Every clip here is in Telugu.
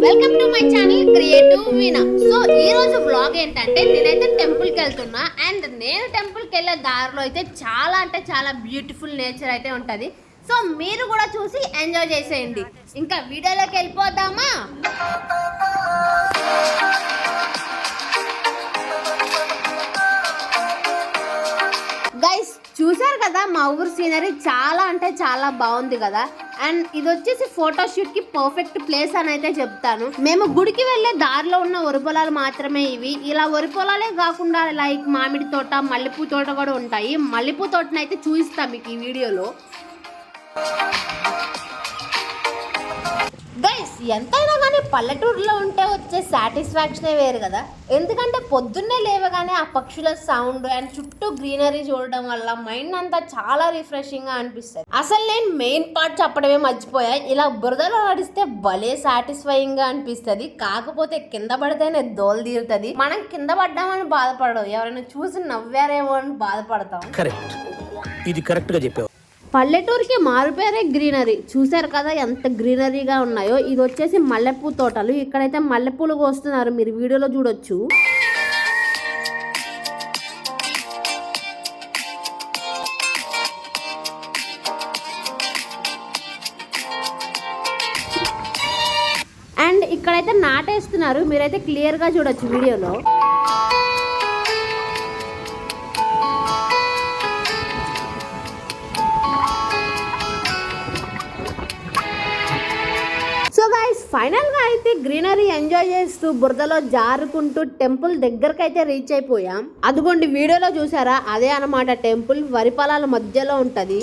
Welcome to my channel creative veena. So ఈ రోజు వ్లాగ్ ఏంటంటే నేనైతే టెంపుల్ కి వెళ్తున్నా అండ్ నేను టెంపుల్ కి వెళ్ళే దారిలో అయితే చాలా అంటే చాలా బ్యూటిఫుల్ నేచర్ అయితే ఉంటది. సో మీరు కూడా చూసి ఎంజాయ్ చేసేయండి. ఇంకా వీడియోలోకి వెళ్ళిపోదామా? గైస్ చూసారు కదా మా ఊరు సీనరీ చాలా అంటే చాలా బాగుంది కదా. అండ్ ఇది వచ్చేసి ఫోటోషూట్ కి పర్ఫెక్ట్ ప్లేస్ అని అయితే చెప్తాను. మేము గుడికి వెళ్లే దారిలో ఉన్న వరి పొలాలు మాత్రమే ఇవి. ఇలా వరి పొలాలే కాకుండా లైక్ మామిడి తోట, మల్లెపూ తోట కూడా ఉంటాయి. మల్లెపూ తోటను అయితే చూపిస్తాం మీకు ఈ వీడియోలో. గైస్ ఎంతైనా కానీ పల్లెటూరులో ఉంటే వచ్చే సాటిస్ఫాక్షనే వేరు కదా. ఎందుకంటే పొద్దున్నే లేవగానే ఆ పక్షుల సౌండ్ అండ్ చుట్టూ గ్రీనరీ చూడడం వల్ల మైండ్ అంతా చాలా రిఫ్రెషింగ్ గా అనిపిస్తుంది. అసలు నేను మెయిన్ పార్ట్ చెప్పడమే మర్చిపోయా. ఇలా బురదలో నడిస్తే భలే సాటిస్ఫైయింగ్ గా అనిపిస్తుంది. కాకపోతే కింద పడితేనే దోలు తీరుతుంది. మనం కింద పడ్డామని బాధపడదు, ఎవరైనా చూసి నవ్వారేమో అని బాధపడతాం. ఇది కరెక్ట్ గా చెప్పావు. పల్లెటూరుకి మారుపేరే గ్రీనరీ. చూసారు కదా ఎంత గ్రీనరీగా ఉన్నాయో. ఇది వచ్చేసి మల్లెపూ తోటలు. ఇక్కడైతే మల్లెపూలు కోస్తున్నారు, మీరు వీడియోలో చూడొచ్చు. అండ్ ఇక్కడైతే నాటేస్తున్నారు, మీరైతే క్లియర్గా చూడొచ్చు వీడియోలో. సో గైస్ ఫైనల్గా అయితే గ్రీనరీ ఎంజాయ్ చేస్తూ బురదలో జారుకుంటూ టెంపుల్ దగ్గరకు అయితే రీచ్ అయిపోయాం. అదిగోండి వీడియోలో చూసారా, అదే అన్నమాట టెంపుల్. వరి పొలాల మధ్యలో ఉంటది.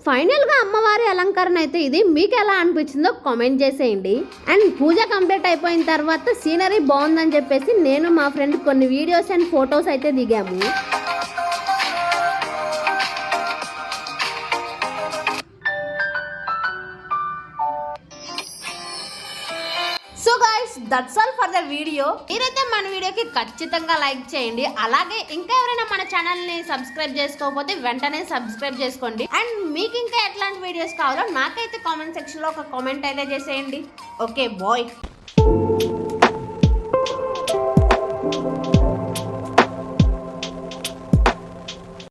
ఫైనల్ గా అమ్మవారి అలంకరణ అయితే ఇది. మీకు ఎలా అనిపించిందో కామెంట్ చేసేయండి. అండ్ పూజ కంప్లీట్ అయిపోయిన తర్వాత సీనరీ బాగుందని చెప్పేసి నేను మా ఫ్రెండ్ కొన్ని వీడియోస్ అండ్ ఫొటోస్ అయితే దిగాము. So guys that's all for the video. మీరైతే మన వీడియోకి ఖచ్చితంగా లైక్ చేయండి. అలాగే ఇంకా ఎవరైనా మన ఛానల్ ని సబ్స్క్రైబ్ చేసుకోకపోతే వెంటనే సబ్స్క్రైబ్ చేసుకోండి. అండ్ మీకు ఇంకా ఎట్లాంటి వీడియోస్ కావాలో నాకైతే కామెంట్ సెక్షన్ లో ఒక కామెంట్ అయితే చేసేయండి. Okay bye.